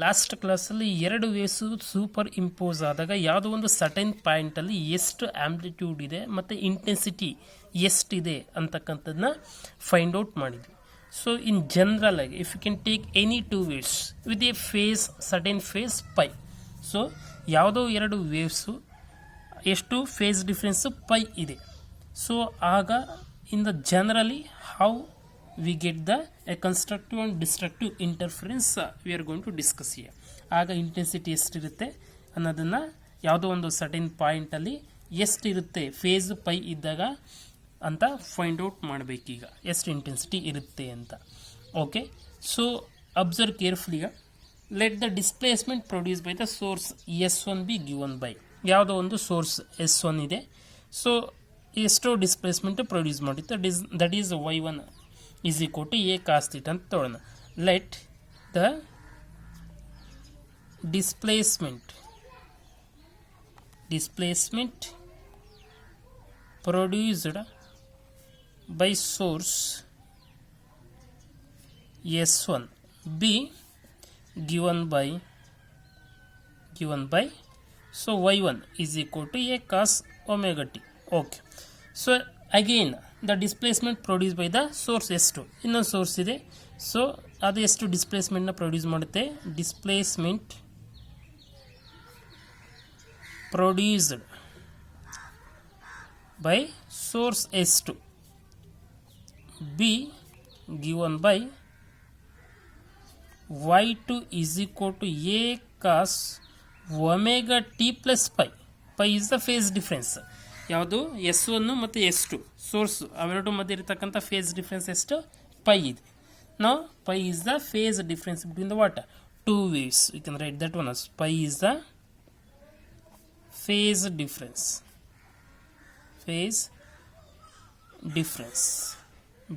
Last ಕ್ಲಾಸಲ್ಲಿ ಎರಡು waves super impose ಆದಾಗ ಯಾವುದೋ ಒಂದು ಸರ್ಟೈನ್ ಪಾಯಿಂಟಲ್ಲಿ ಎಷ್ಟು ಆಂಪ್ಲಿಟ್ಯೂಡ್ ಇದೆ ಮತ್ತು ಇಂಟೆನ್ಸಿಟಿ ಎಷ್ಟಿದೆ ಅಂತಕ್ಕಂಥದ್ದನ್ನ ಫೈಂಡ್ ಔಟ್ ಮಾಡಿದ್ವಿ. ಸೊ ಇನ್ ಜನರಲ್ ಆಗಿ if you can take any two waves with a phase certain phase pi, so ಯಾವುದೋ ಎರಡು ವೇವ್ಸು ಎಷ್ಟು ಫೇಸ್ ಡಿಫ್ರೆನ್ಸು ಪೈ ಇದೆ. ಸೊ ಆಗ in the generally how we get the a constructive and destructive interference we are going to discuss here. ಆಗ intensity ಎಷ್ಟಿರುತ್ತೆ ಅನ್ನೋದನ್ನು ಯಾವುದೋ ಒಂದು ಸರ್ಟೈನ್ ಪಾಯಿಂಟಲ್ಲಿ ಎಷ್ಟಿರುತ್ತೆ ಫೇಸ್ ಪೈ ಇದ್ದಾಗ ಅಂತ ಫೈಂಡ್ ಔಟ್ ಮಾಡಬೇಕೀಗ ಎಷ್ಟು ಇಂಟೆನ್ಸಿಟಿ ಇರುತ್ತೆ ಅಂತ. Okay, so observe carefully. Let the displacement produce by the source S1 be given by ಯಾವುದೋ ಒಂದು ಸೋರ್ಸ್ S1 ಇದೆ. ಸೊ ಎಷ್ಟೋ ಡಿಸ್ಪ್ಲೇಸ್ಮೆಂಟ್ ಪ್ರೊಡ್ಯೂಸ್ ಮಾಡಿತ್ತು, that is Y1 is equal to a cos theta ಅಂತ ತಗೊಳ್ಳೋಣ. Let the displacement produced by source S1 be given by so y1 is equal to a cos omega t. Okay, so again the displacement produced by the source S2 ಇನ್ನೊಂದು source ಇದೆ. So ಅದು ಎಷ್ಟು ಡಿಸ್ಪ್ಲೇಸ್ಮೆಂಟ್ನ produce ಮಾಡುತ್ತೆ, displacement produced by source S2 be given by y2 is equal to a cos omega t plus pi. pi is the phase difference. ಯಾವುದು S1 ಮತ್ತು S2 source ಅವೆರಡು ಮಧ್ಯೆ ಇರತಕ್ಕಂಥ ಫೇಸ್ ಡಿಫ್ರೆನ್ಸ್ ಎಷ್ಟು ಪೈ ಇದೆ. ನಾವು pi is the phase difference between the what two waves. You can write that one as pi is the phase difference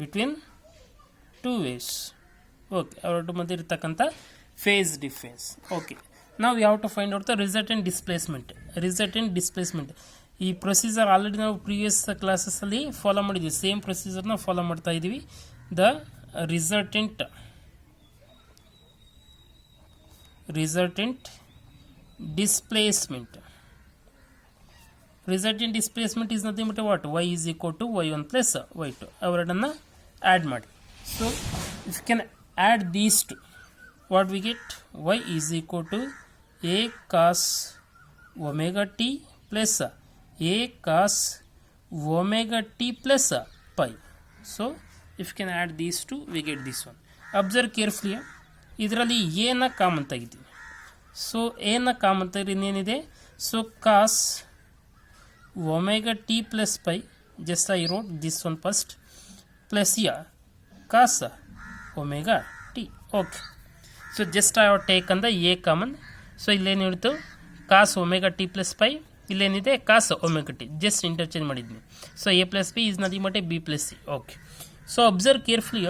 between two waves. Okay, ಅವೆರಡು ಮಧ್ಯೆ ಇರತಕ್ಕಂಥ ಫೇಸ್ ಡಿಫ್ರೆನ್ಸ್. ಓಕೆ, ನಾವು ಯಾವ to find out the resultant displacement. ಈ procedure already ನಾವು previous ಕ್ಲಾಸಸ್ಸಲ್ಲಿ follow ಮಾಡಿದ್ವಿ, same ಪ್ರೊಸೀಜರ್ನ ಫಾಲೋ ಮಾಡ್ತಾ ಇದ್ದೀವಿ. The resultant displacement is nothing but what y is equal to y1 plus y2. ಅವೆರಡನ್ನು add ಮಾಡಿ. So if can add these two what we get y is equal to a cos omega t plus a cos omega t plus pi. So if you can add these two we get this one. Observe carefully. ಇದರಲ್ಲಿ ಏನ common ತೆಗಿತೀವಿ. So ಏನ common ತೆಗೆದು ಇನ್ನೇನಿದೆ, so cos omega t plus pi, just I wrote this one first, plus here cos omega t. Okay, so just I have taken the a common. So ಇಲ್ಲೇನಿಡ್ತು cos omega t plus pi, ಇಲ್ಲೇನಿದೆ cos omega t, just interchange ಮಾಡಿದ್ವಿ. So a plus b is nothing but a b plus c. Okay, so observe carefully.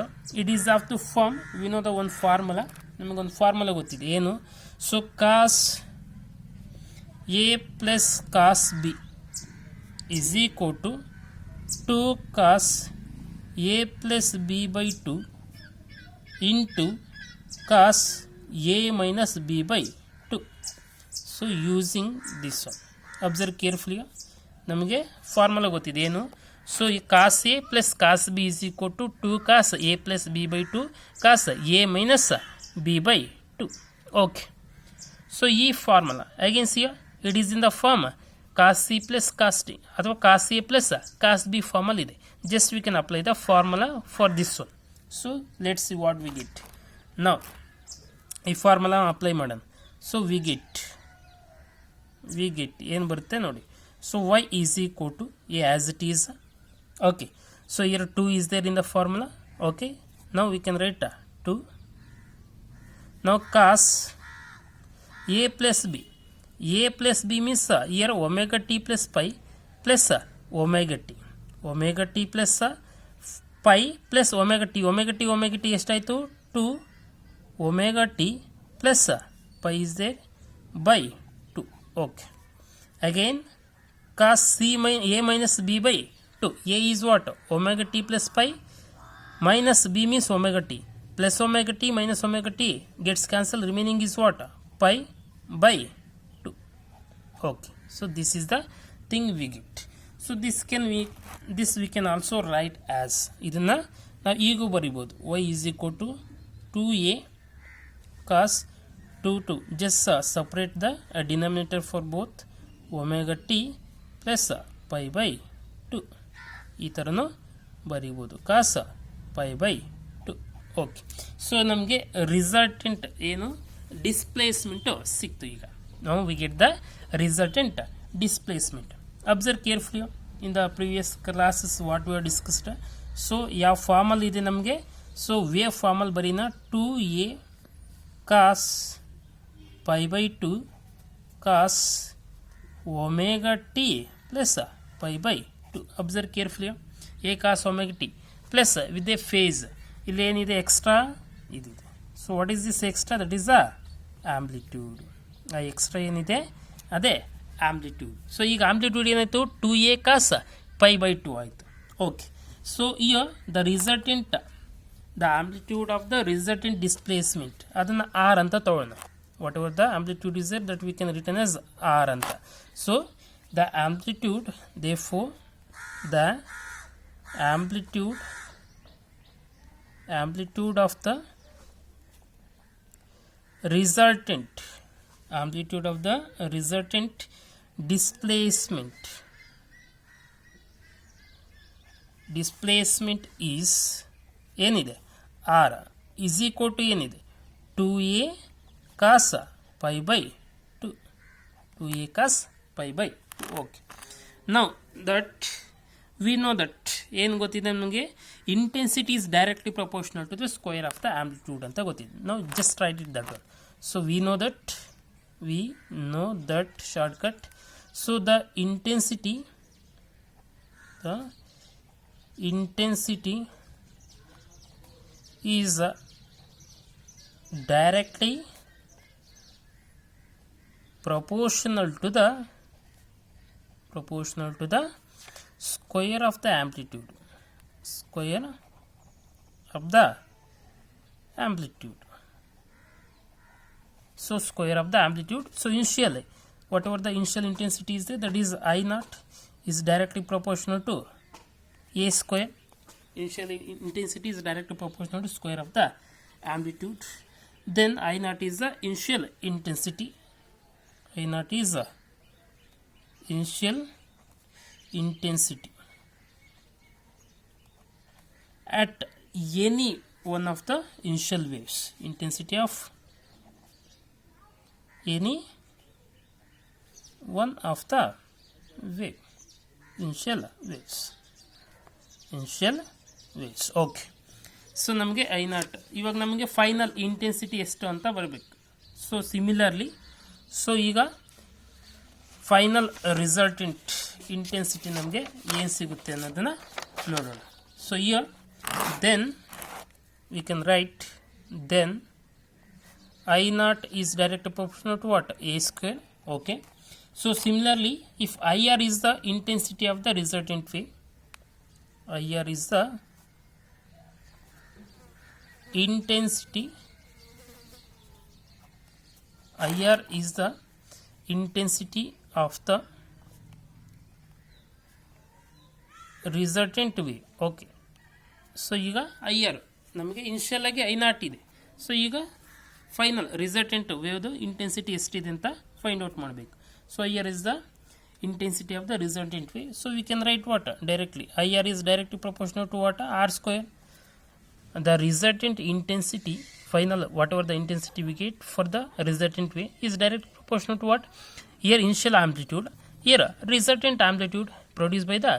It is of to form we know the ಒಂದು formula, ನಮಗೊಂದು formula ಗೊತ್ತಿದೆ ಏನು. So cos a plus cos b is equal to 2 cos a plus b by 2 into cos a minus b by 2. So using this one, observe carefully. ನಮಗೆ formula ಗೊತ್ತಿದೆ ಏನು. So ಈ cos a plus cos b is equal to 2 cos a plus b by 2 cos a minus b by 2. Okay, so ಈ formula again see it is in the form cos c plus cos t ಅಥವಾ cos a plus cos b formula ಇದೆ. Just we can apply the formula for this one. So let's see what we get. ನಾವು ಈ formula apply ಮಾಡೋಣ. So we get ಏನು ಬರುತ್ತೆ ನೋಡಿ. So y is equal to a as it is. Okay, so here 2 is there in the formula. Okay, now we can write 2. Now cos a plus b means here omega t plus pi plus omega t plus pi plus omega t ಎಷ್ಟಾಯಿತು 2 omega t plus pi is there by 2. Okay, again cos a minus b by 2. A is what? Omega t plus pi minus b means omega t. plus omega t minus omega t gets cancelled, remaining is what? Pi by 2. Okay, so this is the thing we get. So this we can also write as ಇದನ್ನ ನಾವು ಈಗೂ ಬರಿಬೋದು y is equal to 2a cos 2 just separate the denominator for both omega t plus pi by 2 ಈ ಥರನೂ ಬರಿಬೋದು cos pi by 2. Okay, so ನಮಗೆ resultant ಏನು displacement ಸಿಕ್ತು. ಈಗ ನಾವು we get the resultant displacement. Observe carefully in the previous classes what we are discussed. So ಯಾವ formula ಇದೆ ನಮಗೆ? ಸೊ ವೇವ್ ಫಾರ್ಮಲ್ ಬರೀನ 2a cos pi by 2 cos omega t plus pi by 2. Observe carefully, a cos omega t plus with a phase. ಇಲ್ಲಿ ಏನಿದೆ extra ಇದಿದೆ. So what is this extra? That is a amplitude. ಆ extra ಏನಿದೆ ಅದೇ amplitude. So ಈಗ amplitude ಏನಾಯಿತು? 2a cos pi by 2 ಆಯಿತು. Okay, so here the resultant the amplitude of the resultant displacement ಅದನ್ನು ಆರ್ ಅಂತ ತಗೊಳ್ಳೋಣ. Whatever the amplitude is that we can return as R ಅಂತ. So the amplitude therefore the amplitude of the resultant displacement is ಏನಿದೆ r is equal to ಏನಿದೆ 2a cos pi by 2. 2a cos pi by 2. okay, now that we know that ಏನು ಗೊತ್ತಿದೆ ನಮಗೆ? Intensity is directly proportional to the square of the amplitude ಅಂತ ಗೊತ್ತಿದೆ. ನಾವು just write it that one. So we know that shortcut. So the intensity is directly proportional to the square of the amplitude. So square of the amplitude. So initially whatever the initial intensity is there, that is I naught, is directly proportional to a square. Initial intensity is directly proportional to square of the amplitude. Then I naught is the initial intensity. I naught is the initial intensity at any one of the initial waves. Intensity of any one of the wave. Initial waves. Okay, so ನಮಗೆ I naught. ಇವಾಗ ನಮಗೆ final intensity ಎಷ್ಟು ಅಂತ ಬರಬೇಕು. So similarly, so ಈಗ final resultant intensity ನಮಗೆ ಏನು ಸಿಗುತ್ತೆ ಅನ್ನೋದನ್ನು ನೋಡೋಣ. So here then we can write then I naught is directly proportional to what? A square. Okay. So similarly, if IR is the intensity of the resultant wave, IR is the intensity of the resultant wave. Okay. So ಈಗ IR ನಮಗೆ initial ಆಗಿ I naught ಇದೆ. So ಈಗ final resultant ವೇವ್ದು intensity ಎಷ್ಟಿದೆ ಅಂತ find out ಮಾಡಬೇಕು. So IR is the intensity of the resultant wave. So we can write what? Directly IR is directly proportional to what? R square. The resultant intensity, final whatever the intensity we get for the resultant wave, is directly proportional to what? Here initial amplitude, here resultant amplitude produced by the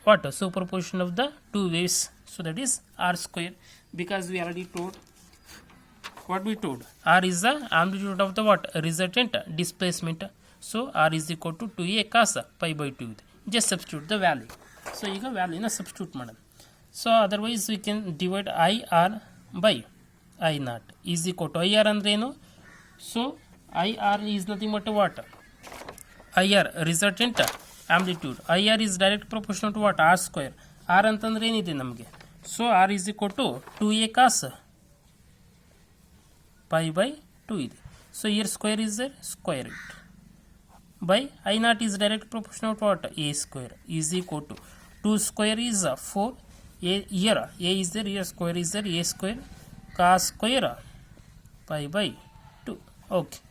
what? Superposition of the two waves. So that is R square, because we already told what we told. R is the amplitude of the what? Resultant displacement. So R is equal to 2a cos pi by 2. Just substitute the value. So ಈಗ ವ್ಯಾಲ್ಯೂನ substitute ಮಾಡೋಣ. So otherwise we can divide IR by I naught is equal to IR ಅಂದ್ರೆ ಏನು? So IR is nothing but what? IR resultant amplitude. IR is direct proportional to what? R square. R ಅಂತಂದ್ರೆ ಏನಿದೆ ನಮಗೆ? So R is equal to 2a cos pi by 2 ಇದೆ. So here square is there, square it. By I naught is direct proportional to what? A square is equal to 2 square is 4. Here a is there, here square is there, a square cos square pi by 2. Okay.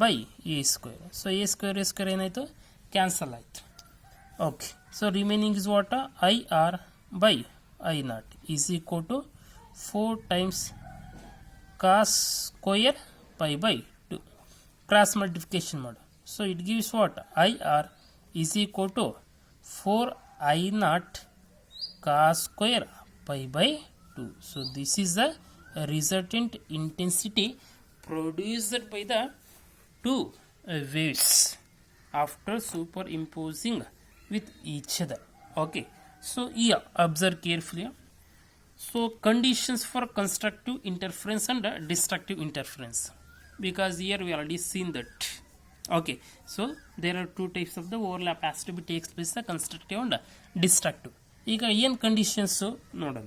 By a square. So a square ಏನಾಯಿತು, cancel ಆಯಿತು. Okay. So remaining is what? IR by I naught is equal to 4 times cos square pi by 2. Cross multiplication mode. So it gives what? IR is equal to 4 I naught cos square pi by 2. So this is the resultant intensity produced by the two waves after superimposing with each other. Okay. So here observe carefully. So conditions for constructive interference and destructive interference, because here we already seen that. Okay, so there are two types of the overlap has to be takes place, the constructive and destructive. ಈಗ ಏನು conditions ನೋಡೋಣ.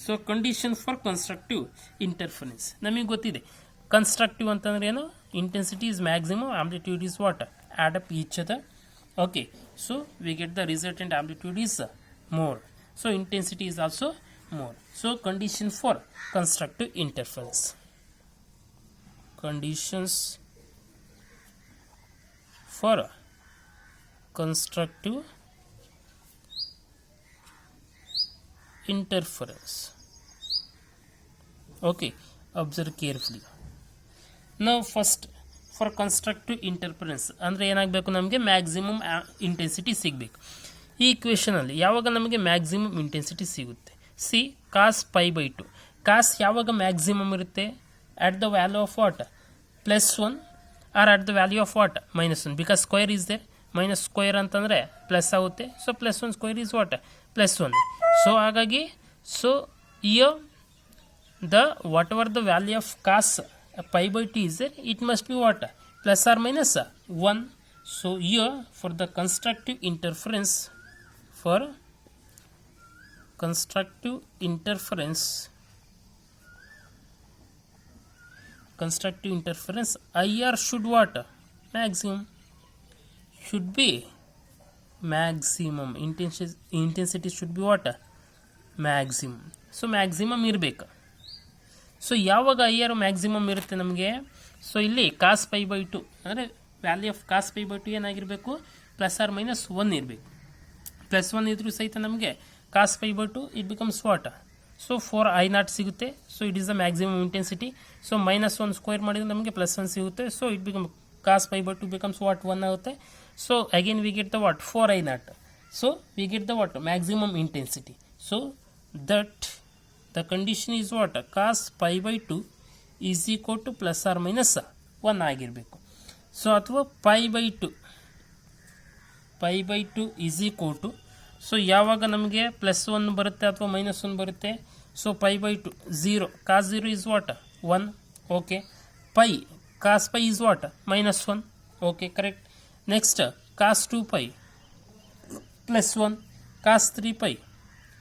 So condition for constructive interference ನಮಗೆ ಗೊತ್ತಿದೆ. Constructive ಅಂತಂದ್ರೆ ಏನು? Intensity is maximum, amplitude is what? Add up each other. Okay, so we get the resultant amplitude is more, so intensity is also more. So condition for constructive interference. Conditions for constructive interference. Okay, observe carefully. Now first, for constructive interference ಅಂದರೆ ಏನಾಗಬೇಕು, ನಮಗೆ maximum intensity ಸಿಗಬೇಕು. ಈ ಇಕ್ವೇಷನಲ್ಲಿ ಯಾವಾಗ ನಮಗೆ maximum intensity ಸಿಗುತ್ತೆ? See cos pi by 2. Cos ಯಾವಾಗ ಮ್ಯಾಕ್ಸಿಮಮ್ ಇರುತ್ತೆ? At the value of what? +1 or at the value of what? -1, because square is there. Minus square ಅಂತಂದರೆ ಪ್ಲಸ್ ಆಗುತ್ತೆ. So +1 square is what? +1. So ಹಾಗಾಗಿ so here the whatever the value of cos pi by 2 is there, it must be what? Plus or minus 1. So here for the constructive interference IR should what? Maximum. Should be maximum. Intensity should be what? Maximum. So maximum ಇರಬೇಕು. So ಯಾವಾಗ IR maximum ಇರುತ್ತೆ ನಮಗೆ? So ಇಲ್ಲಿ cos pi by 2 ಅಂದರೆ value of cos pi by 2 ಏನಾಗಿರಬೇಕು? +or-1 ಇರಬೇಕು. +1 ಇದ್ರೂ ಸಹಿತ ನಮಗೆ cos pi by 2 it becomes what? So 4 I naught ಸಿಗುತ್ತೆ. So it is the maximum intensity. So -1 square ಮಾಡಿದ್ರೆ ನಮಗೆ +1 ಸಿಗುತ್ತೆ. So it become cos pi by 2 becomes what? 1 ಆಗುತ್ತೆ. So again we get the what? 4 I naught. So we get the what? Maximum intensity. So that the condition is what? Cos pi by 2 is equal to +or-1 ಆಗಿರಬೇಕು. So ಅಥವಾ pi by 2 is equal to, so ಯಾವಾಗ ನಮಗೆ +1 ಬರುತ್ತೆ ಅಥವಾ -1 ಬರುತ್ತೆ? So pi by 2 0. cos 0 is what? 1. Okay. pi cos pi is what? -1. Okay, correct. Next cos 2 pi +1, cos 3 pi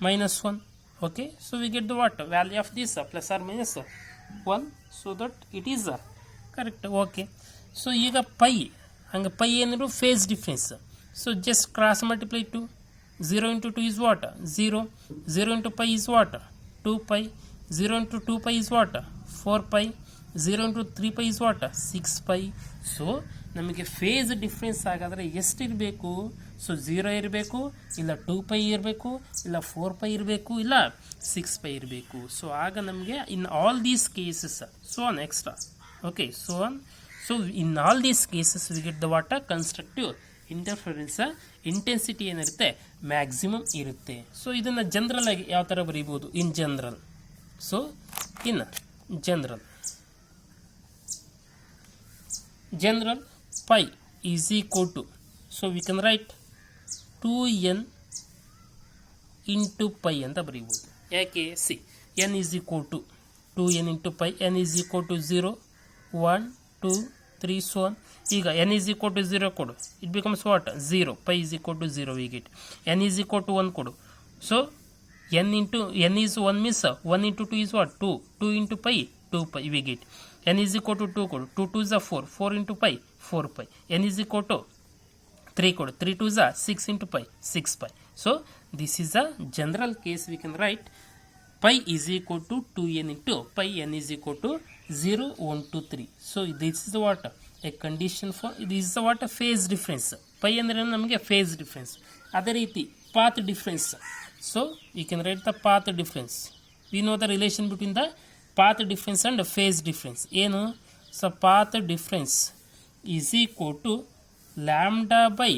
-1. Okay, so we get the what? Value of this +or-1, so that it is correct. Okay, so ಈಗ pi ಹಂಗೆ pi ಏನಿರು phase difference. So just cross multiply 2. 0 into 2 is what? 0. 0 into pi is what? 2 pi. 0 into 2 pi is what? 4 pi. 0 into 3 pi is what? 6 pi. So ನಮಗೆ face difference ಹಾಗಾದರೆ ಎಷ್ಟಿರಬೇಕು? So 0 ಇರಬೇಕು, ಇಲ್ಲ 2 pi ಇರಬೇಕು, ಇಲ್ಲ 4 pi ಇರಬೇಕು, ಇಲ್ಲ 6 pi ಇರಬೇಕು. ಸೊ ಆಗ ನಮಗೆ in all these cases so on extra. Okay, so on. So in all these cases we get the what? Constructive interference intensity ಏನಿರುತ್ತೆ? ಮ್ಯಾಕ್ಸಿಮಮ್ ಇರುತ್ತೆ. ಸೊ ಇದನ್ನು ಜನರಲ್ ಆಗಿ ಯಾವ ಥರ ಬರೀಬೋದು? In general. So in general pi is equal to, so we can write 2n into pi ಅಂತ ಬರೀಬೋದು. ಯಾಕೆ? C n is equal to 2n into pi, n is equal to 0, 1, 2, 3 so on. ಈಗ n is equal to 0 ಕೊಡು, it becomes what? 0. pi is equal to 0 we get. n is equal to 1 ಕೊಡು, so n is 1 means 1 into 2 is what? 2. 2 into pi 2 pi we get. n is equal to 2 ಕೊಡು 2 2 is 4 4 into pi 4 pi n is equal to 3 ಕೊಡು 3 2 is 6 into pi 6 pi. So this is a general case. We can write pi is equal to 2n into pi n is equal to 0 1 2 3. So this is what a condition for this is what a phase difference. Pi ಅಂದರೆ ನಮಗೆ phase difference. ಅದೇ ರೀತಿ path difference. So you can write the path difference. We know the relation between the path difference and phase difference. ಏನು? So path difference is equal to lambda by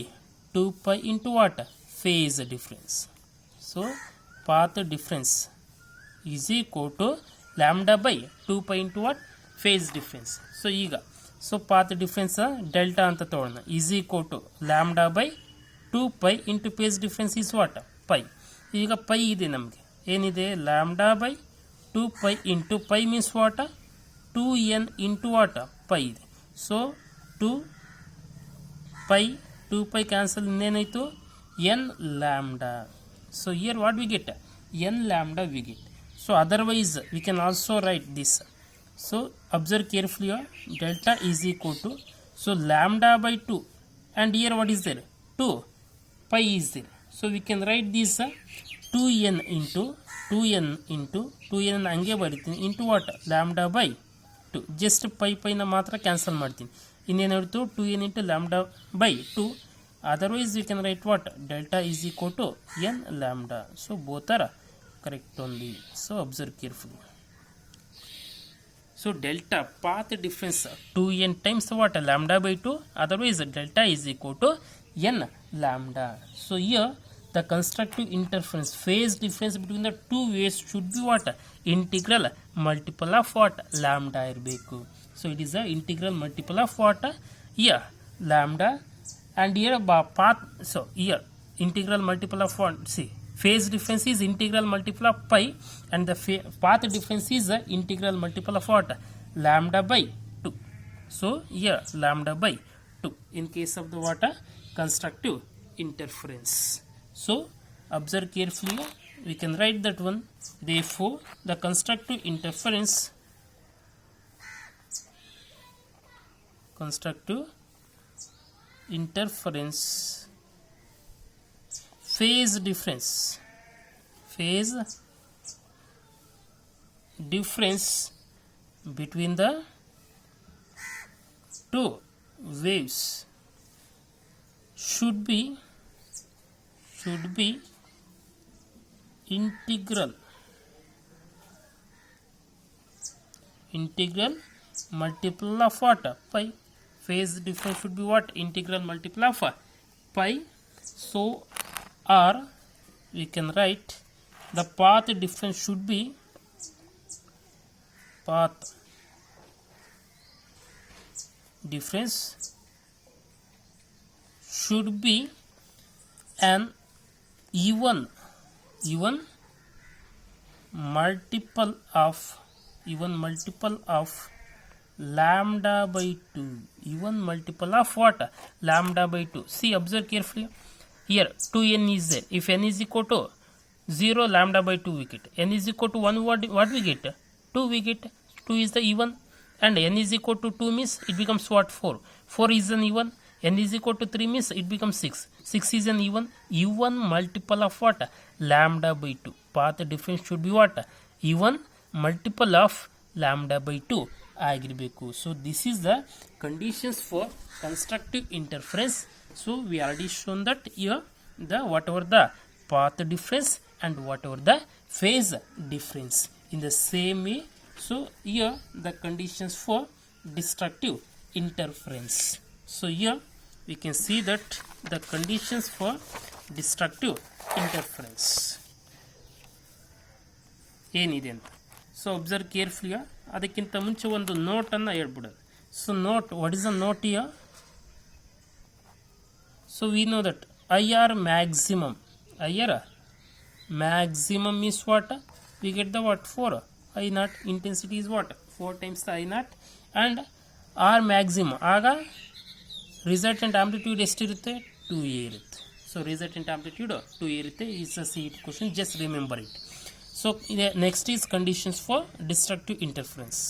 2 pi into what? Phase difference. So path difference is equal to lambda by 2 pi into what? Phase difference. So ಈಗ so path difference delta ಅಂತ ತಗೊಳ್ಳೋಣ is equal to lambda by 2 pi into phase difference is what? Pi. ಈಗ pi ಇದೆ ನಮಗೆ ಏನಿದೆ lambda by 2 pi into pi means what? 2n into what? Pi ಇದೆ. So 2 pi cancel ಇನ್ನೇನಾಯಿತು n lambda. So here what we get? n lambda we get. So otherwise we can also write this. So observe carefully, delta is equal to so lambda by 2 and here what is there? 2 pi is there. So we can write this 2n ಹಂಗೆ ಬರಿತೀನಿ into what? Lambda by 2. Just pi ನ ಮಾತ್ರ cancel ಮಾಡ್ತೀನಿ. ಇನ್ನೇನಾಯಿತು 2n into lambda by 2. Otherwise we can write what? Delta is equal to n lambda. So both are correct only. So observe carefully. So delta path difference 2n times what? Lambda by 2. Otherwise delta is equal to n lambda. So here the constructive interference phase difference between the two waves should be what? Integral multiple of what? Lambda ಇರಬೇಕು. So it is a integral multiple of what? Here lambda and here path. So here integral multiple of what? See, phase difference is integral multiple of pi and the path difference is integral multiple of what? Lambda by 2. So here lambda by 2 in case of the what? Constructive interference. So observe carefully, we can write that one. Therefore the constructive interference phase difference between the two waves should be integral multiple of what? Pi. Phase difference should be what? Integral multiple of pi. So or we can write the path difference should be an even multiple of lambda by 2. Even multiple of what? Lambda by 2. See, observe carefully. Here 2n is there. If n is equal to 0, lambda by 2 we get. N is equal to 1, what we get? 2 we get. 2 is the even and n is equal to 2 means it becomes what? 4. 4 is an even. N is equal to 3 means it becomes 6. 6 is an even multiple of what? Lambda by 2. Path difference should be what? Even multiple of lambda by 2 ಆಗಿರಬೇಕು. So this is the conditions for constructive interference. So we already shown that here the whatever the path difference and whatever the phase difference in the same way. So here the conditions for destructive interference. So here we can see that the conditions for destructive interference ಏನಿದೆ ಅಂತ. So observe carefully. ಅದಕ್ಕಿಂತ ಮುಂಚೆ ಒಂದು ನೋಟನ್ನು ಹೇಳ್ಬಿಡೋದು. So note, what is a note here? So we know that IR maximum is what? We get the what? 4 I naught. Intensity is what? 4 times the I naught. And R maximum ಆಗ resultant amplitude ಎಷ್ಟಿರುತ್ತೆ? 2A ಇರುತ್ತೆ. So resultant amplitude 2A ಇರುತ್ತೆ. Is a CET question, just remember it. So next is conditions for destructive interference.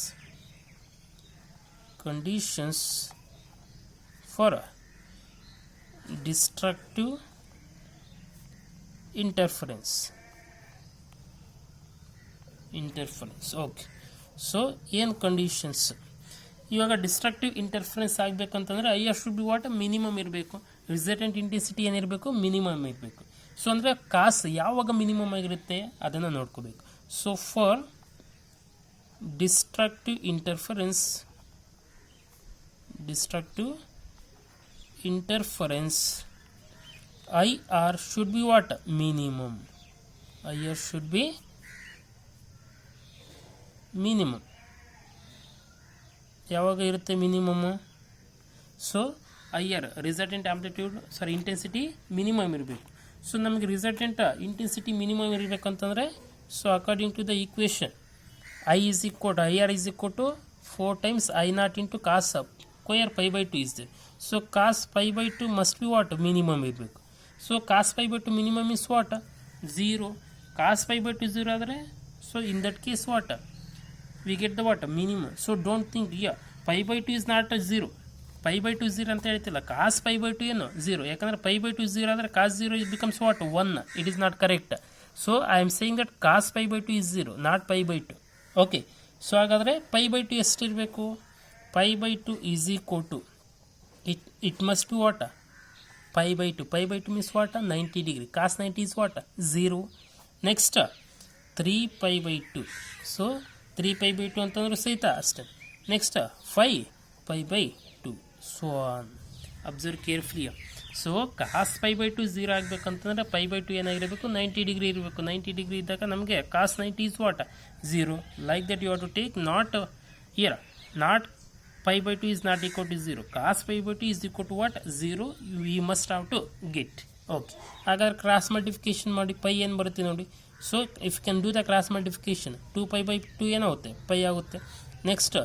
conditions for destructive interference. Okay. So ಏನು conditions ಇವಾಗ destructive interference ಆಗಬೇಕಂತಂದರೆ I R should be what minimum ಇರಬೇಕು. Resultant intensity ಏನಿರಬೇಕು minimum ಇರಬೇಕು. So ಅಂದರೆ cos ಯಾವಾಗ minimum ಆಗಿರುತ್ತೆ ಅದನ್ನು ನೋಡ್ಕೋಬೇಕು. So for destructive interference IR should be what? Minimum. IR should be minimum. ಯಾವಾಗ ಇರುತ್ತೆ minimum? So IR resultant amplitude intensity minimum ಇರಬೇಕು. ಸೊ ನಮಗೆ ರಿಸಲ್ಟೆಂಟ್ ಇಂಟೆನ್ಸಿಟಿ ಮಿನಿಮಮ್ ಇರಬೇಕಂತಂದರೆ so according to the equation IR is equal to 4 times I0 into cos square pi by 2 is there. So cos pi by 2 must be what? Minimum ಇರಬೇಕು. So cos pi by 2 minimum is what? 0. Cos pi by 2 0 ಆದರೆ so in that case what? We get the what? Minimum. So don't think here pi by 2 is not a 0. pi by 2 0 ಅಂತ ಹೇಳ್ತಿಲ್ಲ. cos pi by 2 ಏನು 0. ಯಾಕಂದರೆ pi by 2 0 ಆದರೆ cos 0 it becomes what? 1. It is not correct. So I am saying that cos pi by 2 is 0, not pi by 2. Okay. So ಹಾಗಾದರೆ pi by 2 ಎಷ್ಟಿರಬೇಕು? Pi by 2 is equal to it must be what pi by 2. Pi by 2 means what 90 degree. Cos 90 is what 0. Next 3 pi by 2. So 3 pi by 2 ಅಂತಂದ್ರೆ ಸಹಿತ ಅಷ್ಟೇ. Next 5 pi by 2. So observe carefully. So cos pi by 2 0 ಆಗಬೇಕಂತಂದರೆ pi by 2 ಏನಾಗಿರಬೇಕು? 90 degree ಇರಬೇಕು. 90 degree ಇದ್ದಾಗ ನಮಗೆ cos 90 is what 0. Like that you have to take not here not pi by 2 is not equal to 0. Cos pi by 2 is equal to what 0. We must have to get. Okay. ಹಾಗಾದ್ರೆ cross multiplication ಮಾಡಿ pi ಏನು ಬರುತ್ತೆ ನೋಡಿ. So if can do the cross multiplication 2 pi by 2 ಏನಾಗುತ್ತೆ? Pi ಆಗುತ್ತೆ. Next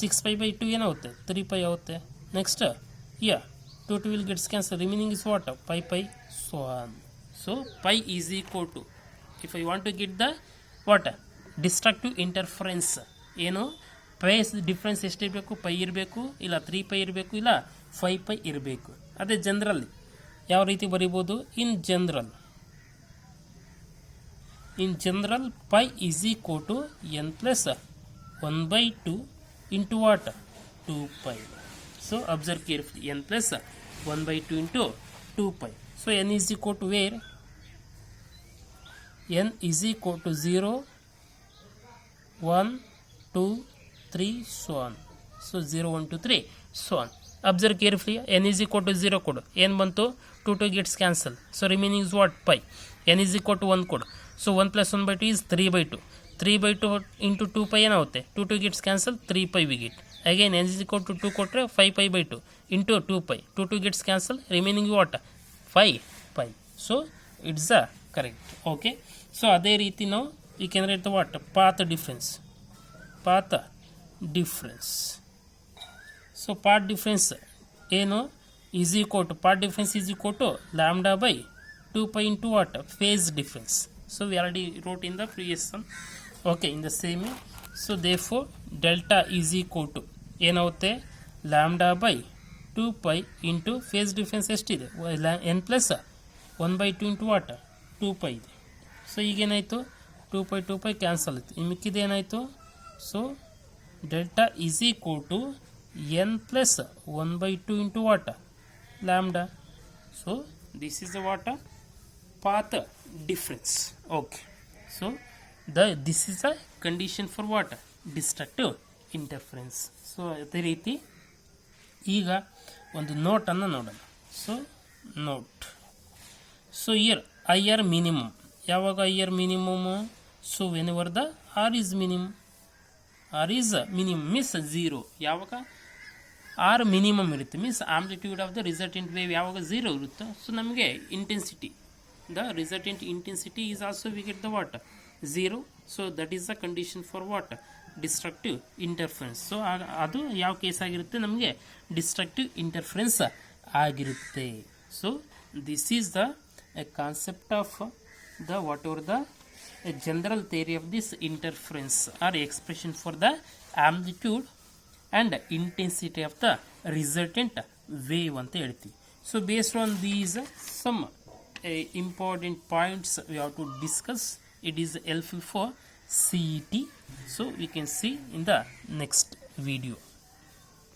6 pi by 2 ಏನಾಗುತ್ತೆ? 3 pi ಆಗುತ್ತೆ. Next yeah 2 will get cancelled. Remaining is what? Pi. So on. So pi is equal to, if I want to get the what? Destructive interference. ಏನು pies difference ಎಷ್ಟಿರಬೇಕು? Pi ಇರಬೇಕು, ಇಲ್ಲ 3 pi ಇರಬೇಕು, ಇಲ್ಲ 5 pi ಇರಬೇಕು. ಅದೇ general ಯಾವ ರೀತಿ ಬರೀಬೋದು? In general pi is equal to n plus 1/2 into what? 2 pi. So observe carefully. n plus 1/2 into 2 pi. So n is equal to where? n is equal to 0, 1, 2, 3, so on. So 0, 1, 2, 3, so on. Observe carefully. n is equal to 0 code. n ಬಂತು 2 gets cancelled. So remaining is what? Pi. n is equal to 1 code. So 1 plus 1/2 is 3/2. 3/2 into 2 pi ಏನಾಗುತ್ತೆ? 2 gets cancelled. 3 pi we get. Again n is equal to 2 ಕೊಟ್ಟರೆ 5 pi by 2 into 2 pi. 2 gets cancelled. Remaining what? 5 pi. So it's the correct. Okay. So ಅದೇ ರೀತಿ ನಾವು we can write the what? Path difference. So path difference ಏನು is equal to path difference is equal to lambda by 2 pi into what? Phase difference. So we already wrote in the previous one. Okay, in the same way. So therefore delta is equal to ಏನಾಗುತ್ತೆ? Lambda by 2 pi into phase difference ಎಷ್ಟಿದೆ? n plus 1/2 into what? 2 pi ಇದೆ. So ಈಗೇನಾಯಿತು? 2 pi cancel ಆಯಿತು. ಈ ಮಿಕ್ಕಿದೇನಾಯಿತು? So delta is equal to n plus 1/2 into what? Lambda. So this is the what? Path difference. Okay. ಸೊ this is a condition for what? Destructive interference. So ಅದೇ ರೀತಿ ಈಗ ಒಂದು ನೋಟನ್ನು ನೋಡೋಣ. So note. So here IR minimum. ಯಾವಾಗ IR minimum? So whenever the R is minimum. R is minimum means 0. ಯಾವಾಗ R minimum ಇರುತ್ತೆ means amplitude of the resultant wave ಯಾವಾಗ 0 ಇರುತ್ತೋ ಸೊ ನಮಗೆ intensity the resultant intensity is also we get the what? 0. So that is the condition for what? Destructive interference. So ಅದು ಯಾವ case ಆಗಿರುತ್ತೆ? ನಮಗೆ destructive interference ಆಗಿರುತ್ತೆ. So this is the concept of the whatever the general theory of this interference or expression for the amplitude and intensity of the resultant wave ಅಂತ ಹೇಳ್ತೀವಿ. So based on these some important points we have to discuss. It is helpful for CET. So we can see in the next video.